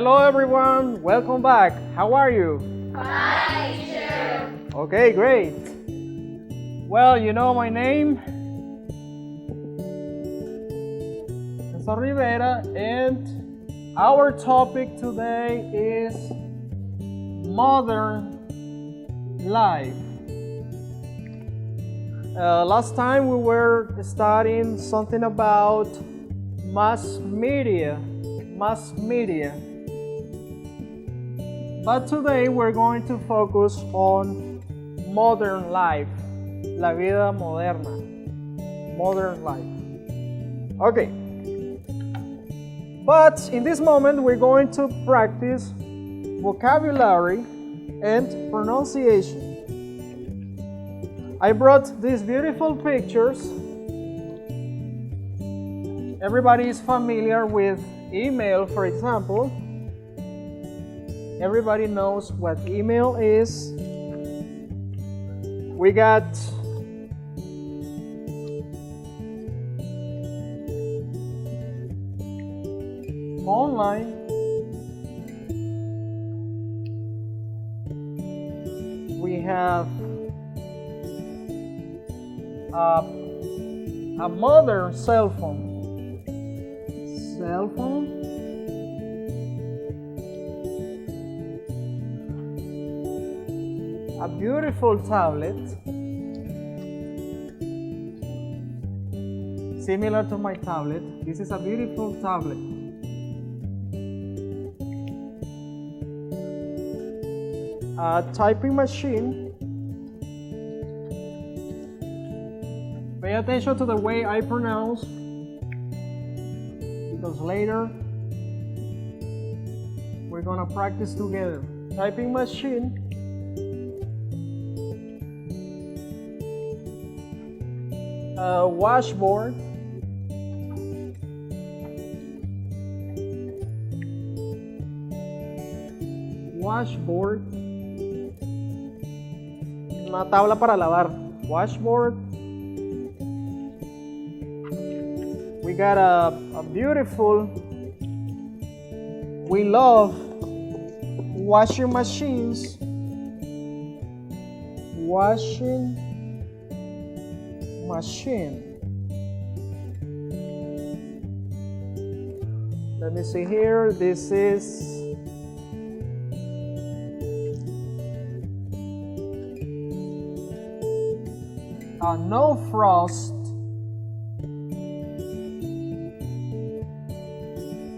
Hello everyone, welcome back. How are you? Hi, teacher. Okay, great. Well, you know my name, Cesar Rivera, and our topic today is modern life. Last time we were studying something about mass media. But today we're going to focus on modern life, la vida moderna, modern life. Okay. But in this moment we're going to practice vocabulary and pronunciation. I brought these beautiful pictures. Everybody is familiar with email, for example. Everybody knows what email is. We got phone line. We have a modern cell phone. A beautiful tablet, similar to my tablet. This is a beautiful tablet. A typing machine. Pay attention to the way I pronounce, because later we're gonna practice together. Typing machine. Washboard. Una tabla para lavar. Washboard. We got a beautiful, we love washing machines. Washing machine. Let me see here. This is a no frost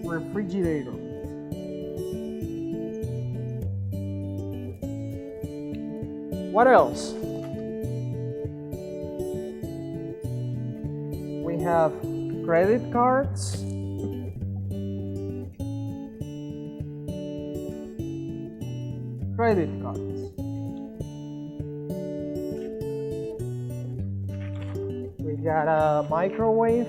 refrigerator. What else? We have credit cards. Credit cards. We got a microwave.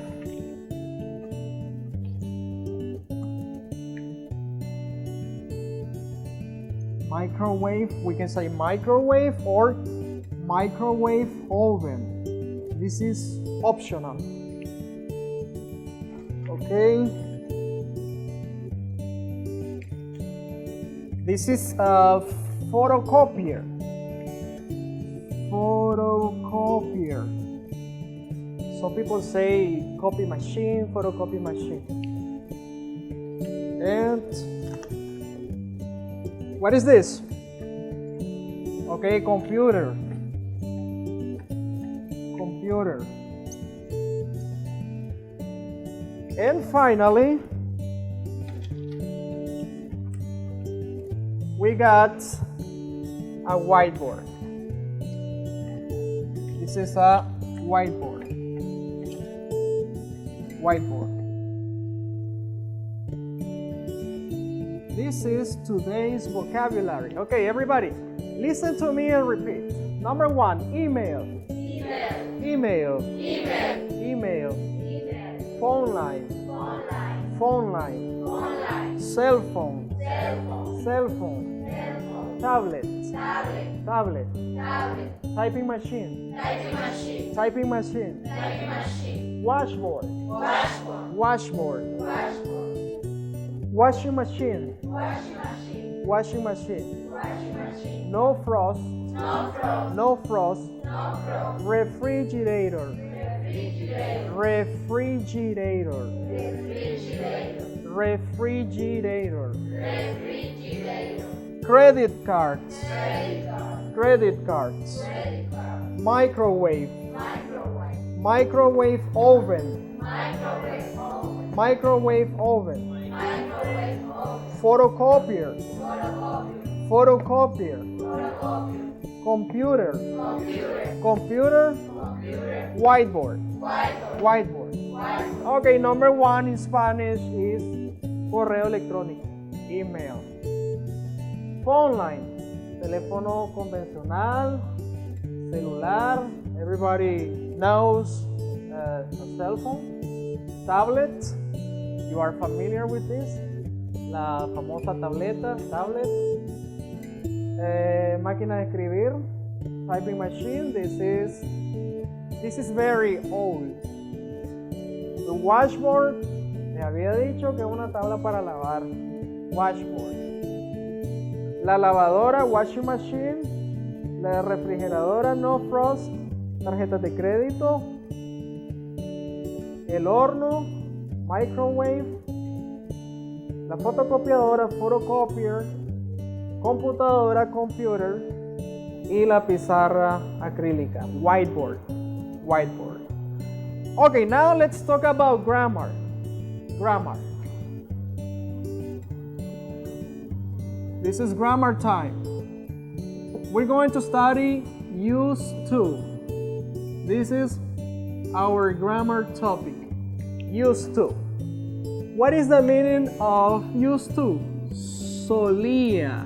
We can say microwave or microwave oven. This is optional. Okay. This is a photocopier. Some people say copy machine, photocopy machine. And what is this? Okay, computer. And finally, we got a whiteboard. This is a whiteboard. This is today's vocabulary. Okay, everybody, listen to me and repeat. Number 1, email. Phone line. Cell phone. Tablet. Typing machine. Washboard. Washing machine. Washing machine. Washing machine. Washing machine. No frost. No frost. No frost. No frost. Refrigerator. Refrigerator. Refrigerator. Refrigerator. Refrigerator. Refrigerator. Credit cards. Credit card. Credit cards. Credit card. Microwave. Microwave. Microwave oven. Microwave oven. Microwave oven. Microwave oven. Photocopier. Photocopier. Photocopier. Photocopier. Computer. Computer. Computer. Computer. Whiteboard. Whiteboard. Whiteboard. Whiteboard. Okay, number one in Spanish is correo electrónico. Email. Phone line. Teléfono convencional. Celular. Everybody knows a cell phone. Tablet. You are familiar with this. La famosa tableta, tablet. Máquina de escribir. Typing machine. This is very old. The washboard. Me había dicho que es una tabla para lavar. Washboard. La lavadora, washing machine. La refrigeradora, no frost. Tarjetas de crédito. El horno, microwave. La fotocopiadora, photocopier. Computadora, computer. Y la pizarra acrílica, whiteboard. Whiteboard. Okay, now let's talk about grammar. Grammar. This is grammar time. We're going to study used to. This is our grammar topic. Used to. What is the meaning of used to? Solía.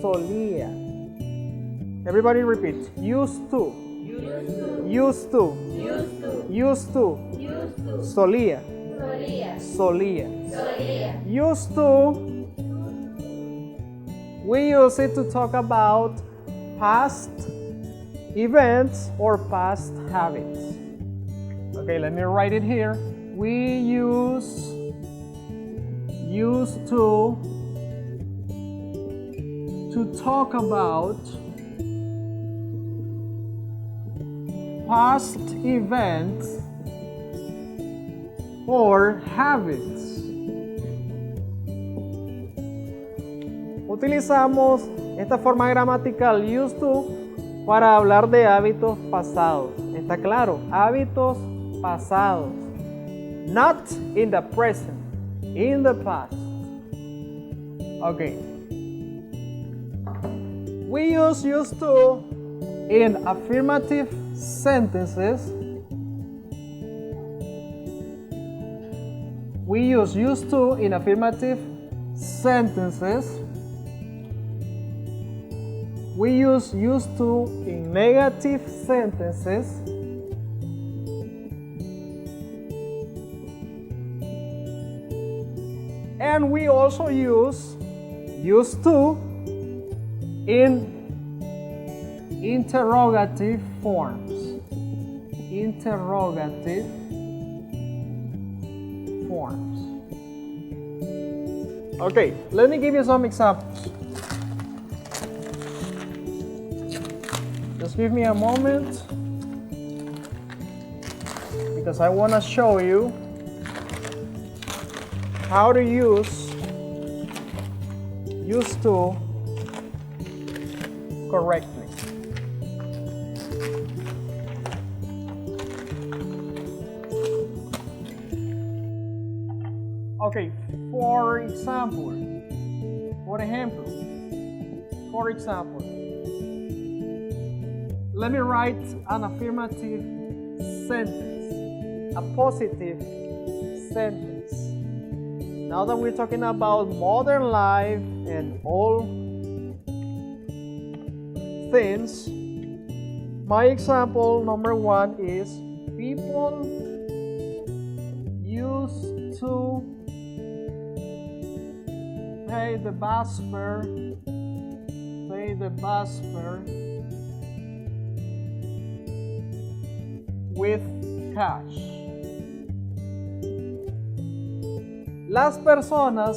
Solía. Everybody repeat. Used to. Used to. Used to. Used to. Used to. Solía. Solía. Solía. Solía. Used to. We use it to talk about past events or past habits. Okay, let me write it here. We use used to talk about past events or habits. Utilizamos esta forma gramatical used to para hablar de hábitos pasados. ¿Está claro? Hábitos pasados. Not in the present, in the past. Okay. We use used to in affirmative sentences. We use used to in affirmative sentences. We use used to in negative sentences. And we also use used to in interrogative forms. Interrogative forms. Okay, let me give you some examples. Just give me a moment because I want to show you how to use used to correctly. Okay, for example, let me write an affirmative sentence, a positive sentence. Now that we're talking about modern life and all things, my example number one is people used to pay the bus fare with cash. Las personas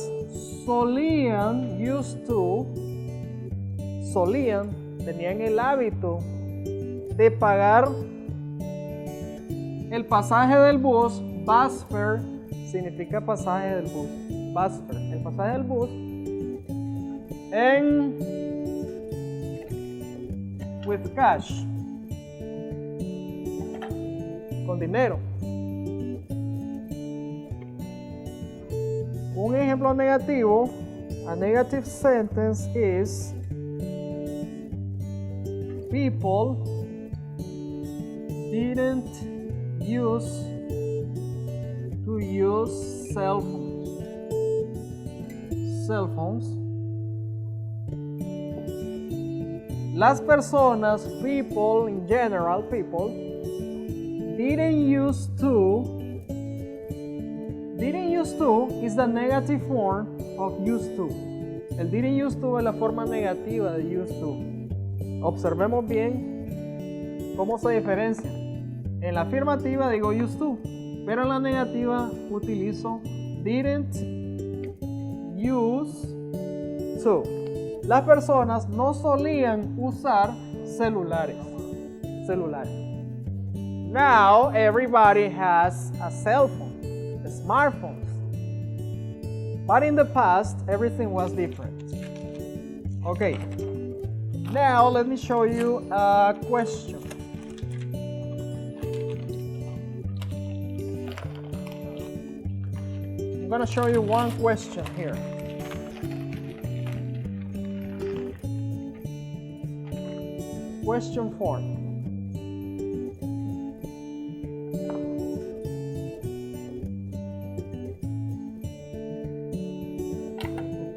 tenían el hábito de pagar el pasaje del bus. Bus fare significa pasaje del bus. Bus fare, el pasaje del bus, with cash, con dinero. Un ejemplo negativo, a negative sentence is people didn't use cell phones. Las personas, people in general, people didn't use to is the negative form of used to. El didn't use to es la forma negativa de used to. Observemos bien cómo se diferencia. En la afirmativa digo used to, pero en la negativa utilizo didn't use to. Las personas no solían usar celulares. Now everybody has a cell phone, smartphones. But in the past, everything was different. Okay. Now let me show you a question. I'm going to show you one question here. Question 4.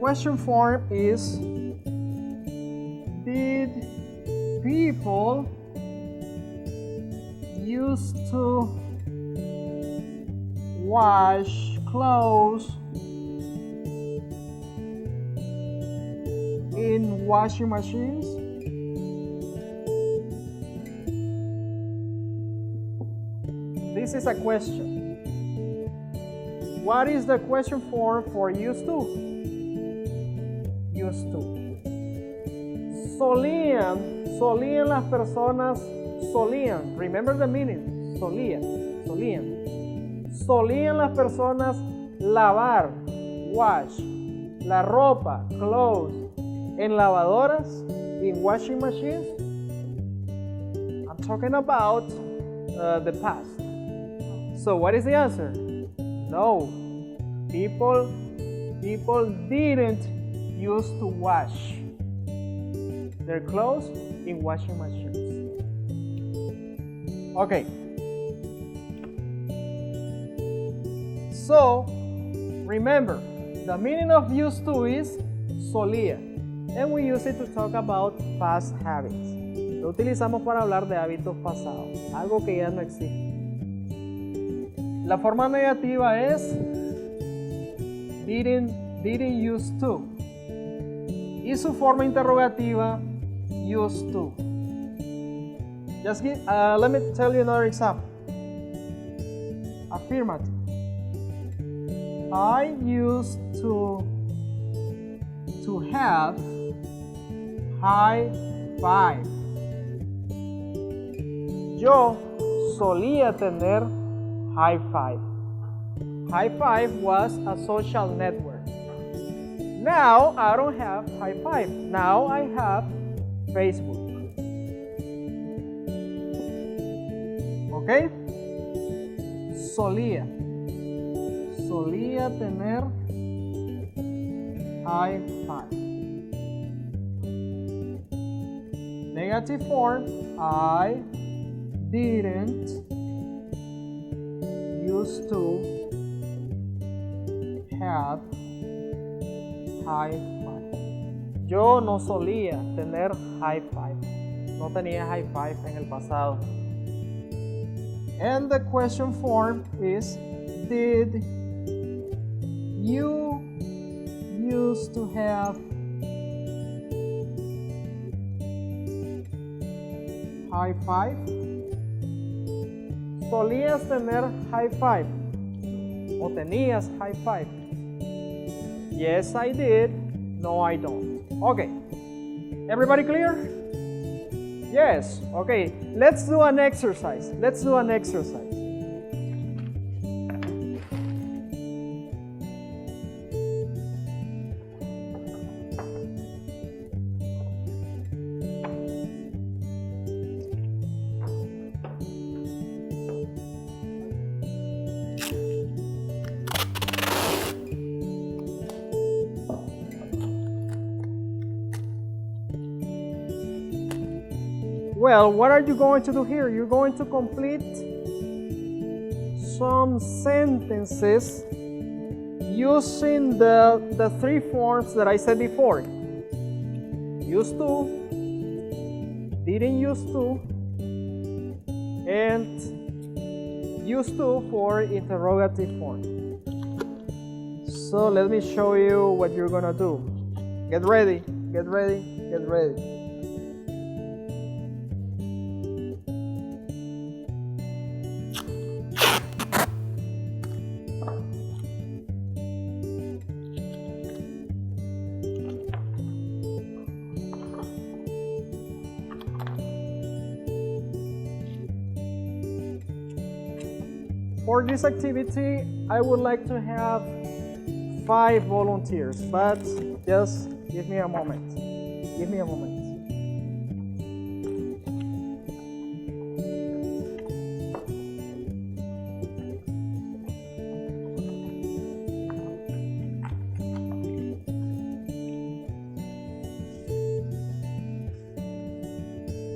The question 4 is, did people used to wash clothes in washing machines? This is a question. What is the question for used to? Used to. Solían las personas, solían. Remember the meaning. Solían las personas lavar, wash, la ropa, clothes, en lavadoras, in washing machines. I'm talking about the past. So what is the answer? No. People didn't used to wash their clothes in washing machines. Okay. So, remember, the meaning of used to is solía, and we use it to talk about past habits. Lo utilizamos para hablar de hábitos pasados, algo que ya no existe. La forma negativa es didn't used to. Y su forma interrogativa, used to. Just let me tell you another example. Affirmative. I used to have high five. Yo solía tener high five. High five was a social network. Now I don't have high five. Now I have Facebook. Okay? Solía tener high five. Negative form, I didn't used to have high five. Yo no solía tener high five. No tenía high five en el pasado. And the question form is, did you used to have high five? ¿Solías tener high five? ¿O tenías high five? Yes, I did. No, I don't. Okay. Everybody clear? Yes. Okay. Let's do an exercise. Let's do an exercise. Well, what are you going to do here? You're going to complete some sentences using the three forms that I said before. Used to, didn't used to, and used to for interrogative form. So let me show you what you're gonna do. Get ready, get ready, get ready. For this activity, I would like to have 5 volunteers, but just give me a moment. Give me a moment.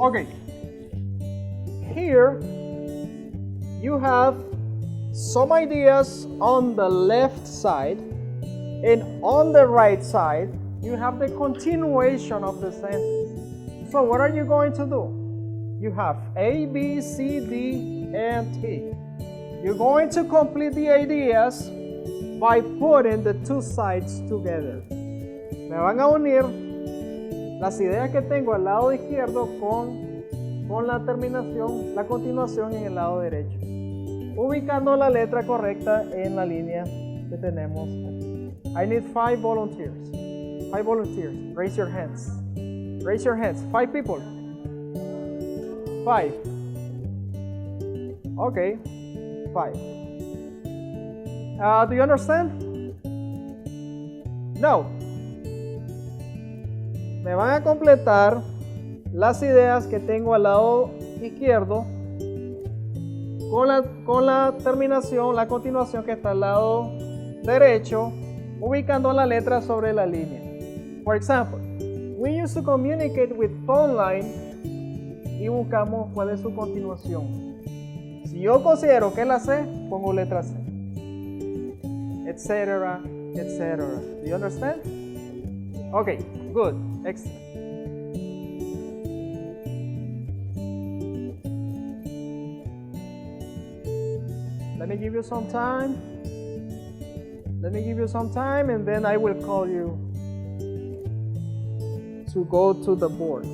Okay. Here you have some ideas on the left side, and on the right side you have the continuation of the sentence. So what are you going to do? You have A, B, C, D, and T. You're going to complete the ideas by putting the two sides together. Me van a unir las ideas que tengo al lado izquierdo con la terminación, la continuación en el lado derecho, ubicando la letra correcta en la línea que tenemos aquí. I need 5 volunteers. 5 volunteers. Raise your hands. Raise your hands. 5 people. 5. Okay. 5. Do you understand? No. Me van a completar las ideas que tengo al lado izquierdo con la terminación, la continuación que está al lado derecho, ubicando la letra sobre la línea. For example, we used to communicate with phone line y buscamos cuál es su continuación. Si yo considero que la sé, pongo letra C, etcétera, etcétera. Do you understand? Okay, good, excellent. Let me give you some time. Let me give you some time, and then I will call you to go to the board.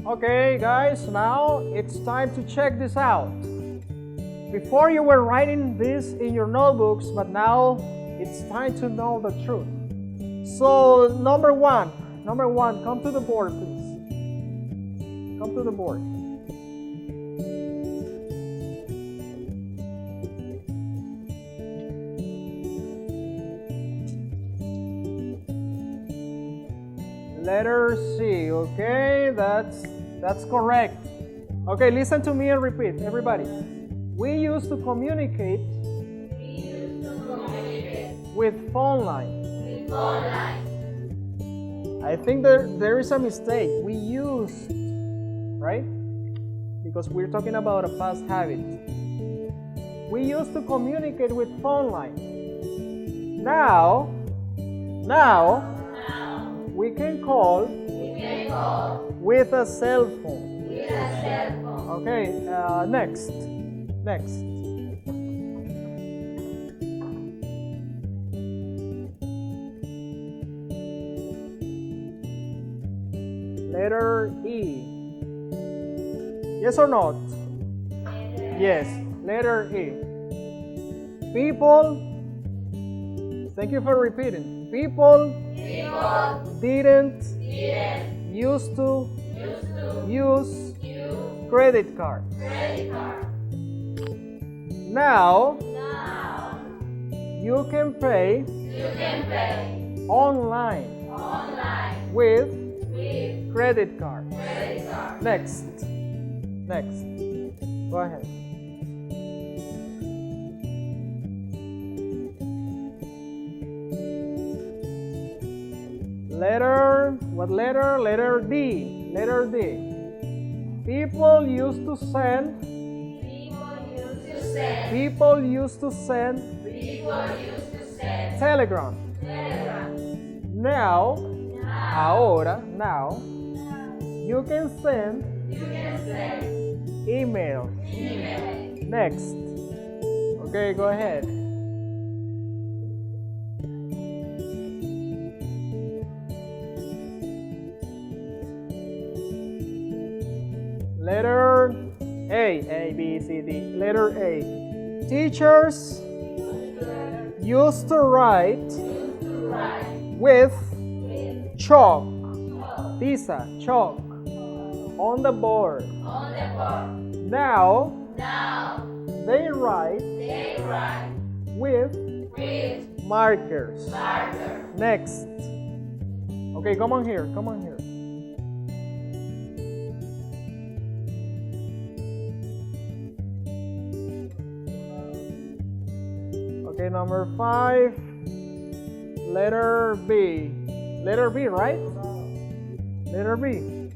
Okay, guys, now it's time to check this out. Before you were writing this in your notebooks, but now it's time to know the truth. So, number one, come to the board, please. Come to the board. Letter C, okay, that's correct. Okay, listen to me and repeat, everybody. We used to communicate with phone line. I think there is a mistake. We used, right? Because we're talking about a past habit. We used to communicate with phone line. Now we can call with a cell phone. Okay, next. Letter E. Yes or not? Yes, letter E. People, thank you for repeating. People didn't used to use credit card. Now you can pay online with credit card. Next. Go ahead. What letter? Letter D. Letter D. People used to send telegram. Now you can send email. Next. Okay, go ahead. Letter A, B, C, D. Letter A. Teachers used to write with chalk. Tiza, chalk. On the board. Now they write with markers. Next. Okay, come on here. Okay, number 5. Letter B. Letter B, right? Letter B.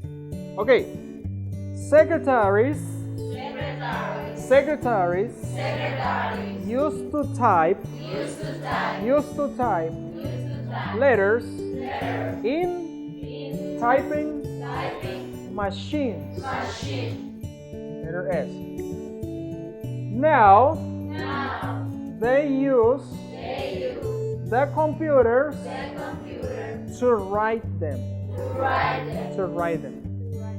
Okay. Secretaries used to type letters in typing machines. Letter S. Now they use the computers to write them.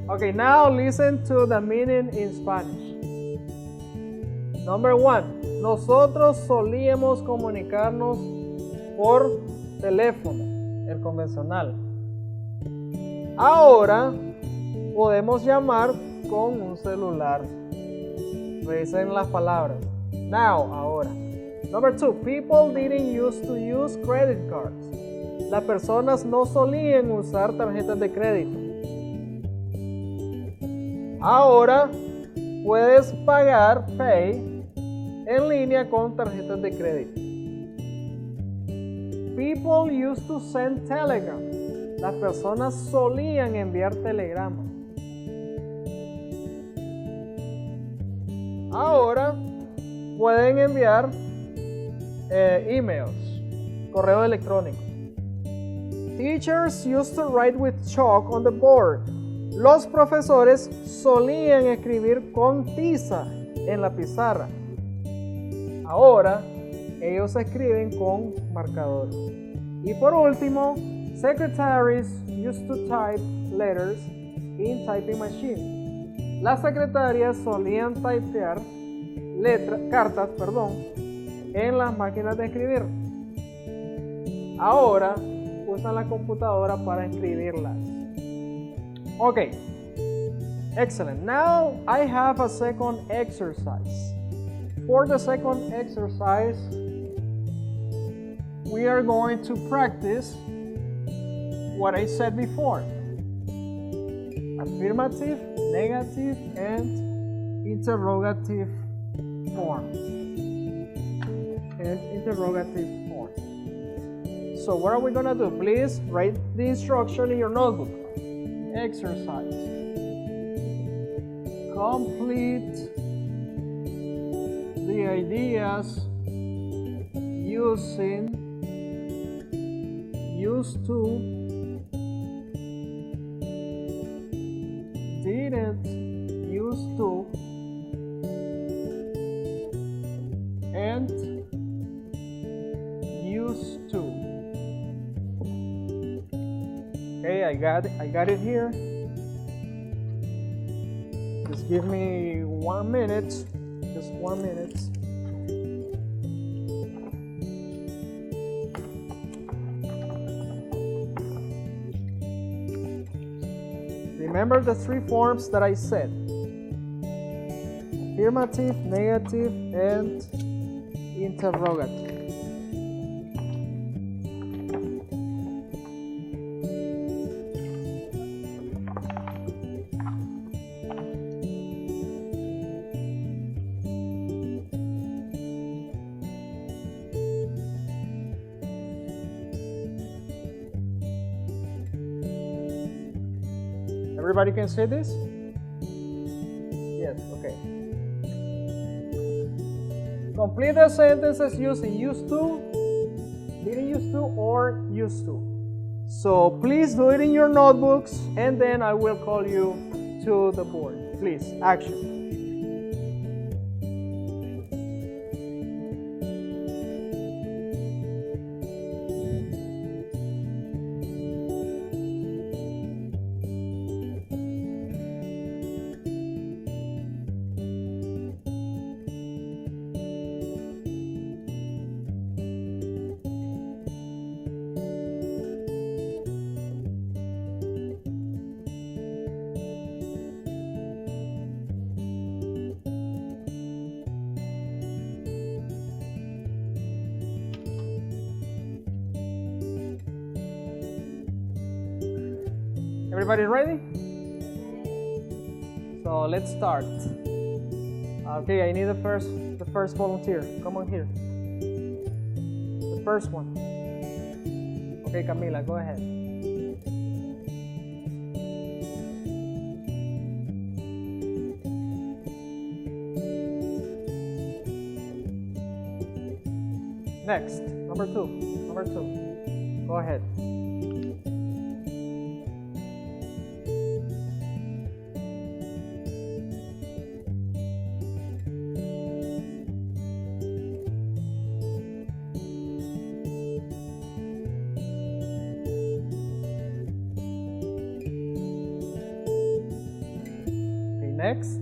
Okay, now listen to the meaning in Spanish. Number 1. Nosotros solíamos comunicarnos por teléfono, el convencional. Ahora podemos llamar con un celular. Revisen las palabras. Now, ahora. Number 2. People didn't used to use credit cards. Las personas no solían usar tarjetas de crédito. Ahora puedes pagar pay en línea con tarjetas de crédito. People used to send telegram. Las personas solían enviar telegramas. Ahora pueden enviar emails, correo electrónico. Teachers used to write with chalk on the board. Los profesores solían escribir con tiza en la pizarra. Ahora ellos escriben con marcadores. Y por último, secretaries used to type letters in typing machine. Las secretarias solían typear cartas, en las máquinas de escribir. Ahora usan la computadora para escribirlas. Okay, excellent. Now I have a second exercise. For the second exercise, we are going to practice what I said before. Affirmative negative and interrogative form. So what are we gonna do? Please write the instruction in your notebook. Exercise. Complete the ideas using used to, didn't, used to, and used to. Okay, I got it here. Just give me 1 minute. Just 1 minute. Remember the 3 forms that I said: affirmative, negative, and interrogative. Everybody can say this? Yes, okay. Complete the sentences using used to, didn't used to, or used to. So please do it in your notebooks, and then I will call you to the board. Please, action. Everybody ready? So let's start. Okay, I need the first volunteer. Come on here. The first one. Okay, Camila, go ahead. Next, number two. Go ahead. Next.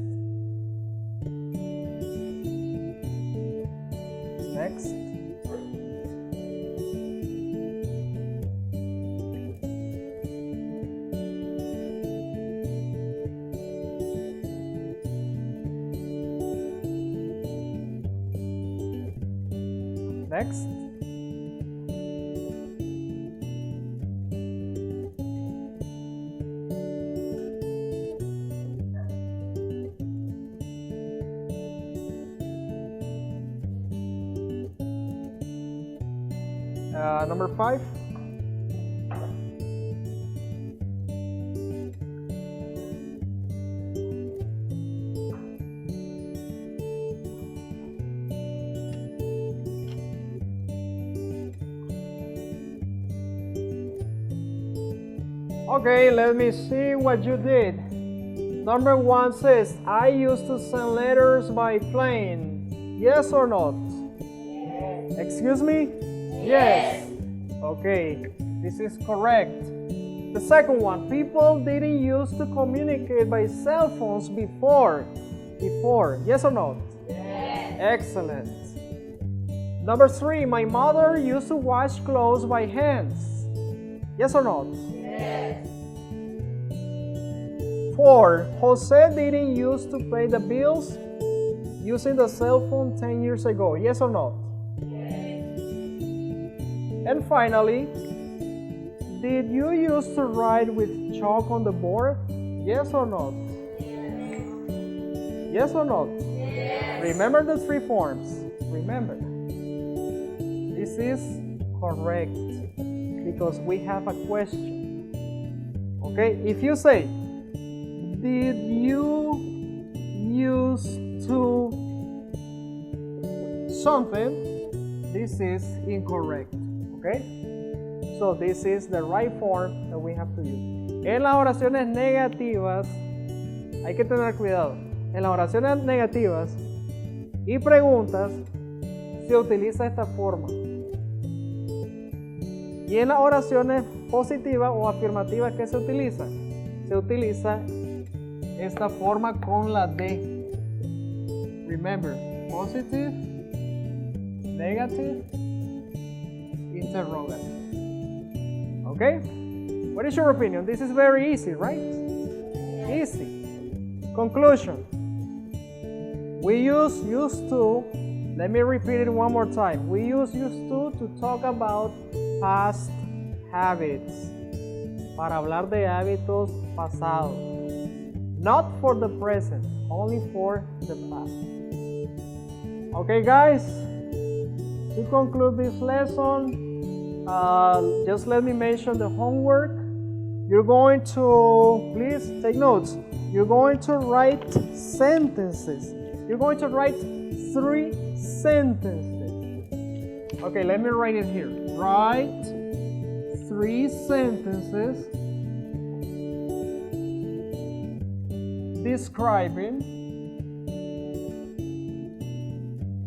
Next. Number 5. Okay, let me see what you did. Number 1 says, I used to send letters by plane. Yes or not? Yes. Excuse me? Yes. Okay, this is correct. The second one, people didn't used to communicate by cell phones before. Yes or not? Yes. Excellent. Number 3, my mother used to wash clothes by hands. Yes or not? Yes. 4, Jose didn't used to pay the bills using the cell phone 10 years ago. Yes or not? And finally, did you used to write with chalk on the board? Yes or not? Yes. Yes or no? Yes. Remember the three forms. Remember. This is correct because we have a question. Okay? If you say, did you used to something, this is incorrect. Okay? So this is the right form that we have to use. En las oraciones negativas, hay que tener cuidado. En las oraciones negativas y preguntas se utiliza esta forma. Y en las oraciones positivas o afirmativas, ¿qué se utiliza? Se utiliza esta forma con la D. Remember, positive, negative, interrogative. Okay? What is your opinion? This is very easy, right? Easy. Conclusion. We use used to. Let me repeat it one more time. We use used to talk about past habits. Para hablar de hábitos pasados. Not for the present, only for the past. Okay, guys? To conclude this lesson, just let me mention the homework. You're going to, please take notes. You're going to write sentences. You're going to write 3 sentences. Okay, let me write it here. Write 3 sentences describing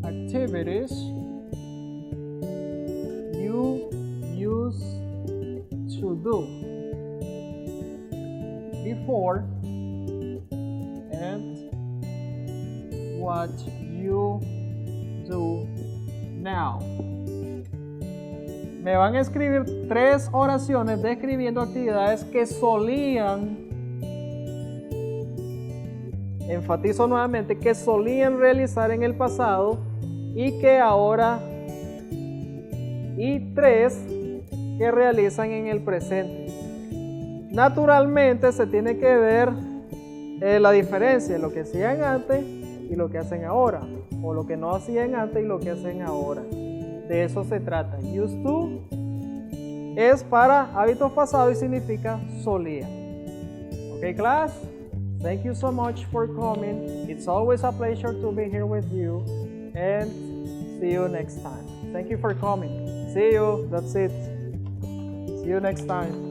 activities you used to do before and what you do now. Me van a escribir 3 oraciones describiendo actividades que solían, enfatizo nuevamente, que solían realizar en el pasado y que ahora, y 3 que realizan en el presente. Naturalmente se tiene que ver la diferencia en lo que hacían antes y lo que hacen ahora, o lo que no hacían antes y lo que hacen ahora. De eso se trata. Used to es para hábitos pasados y significa solía. Okay, class? Thank you so much for coming. It's always a pleasure to be here with you, and see you next time. Thank you for coming. See you. That's it. See you next time.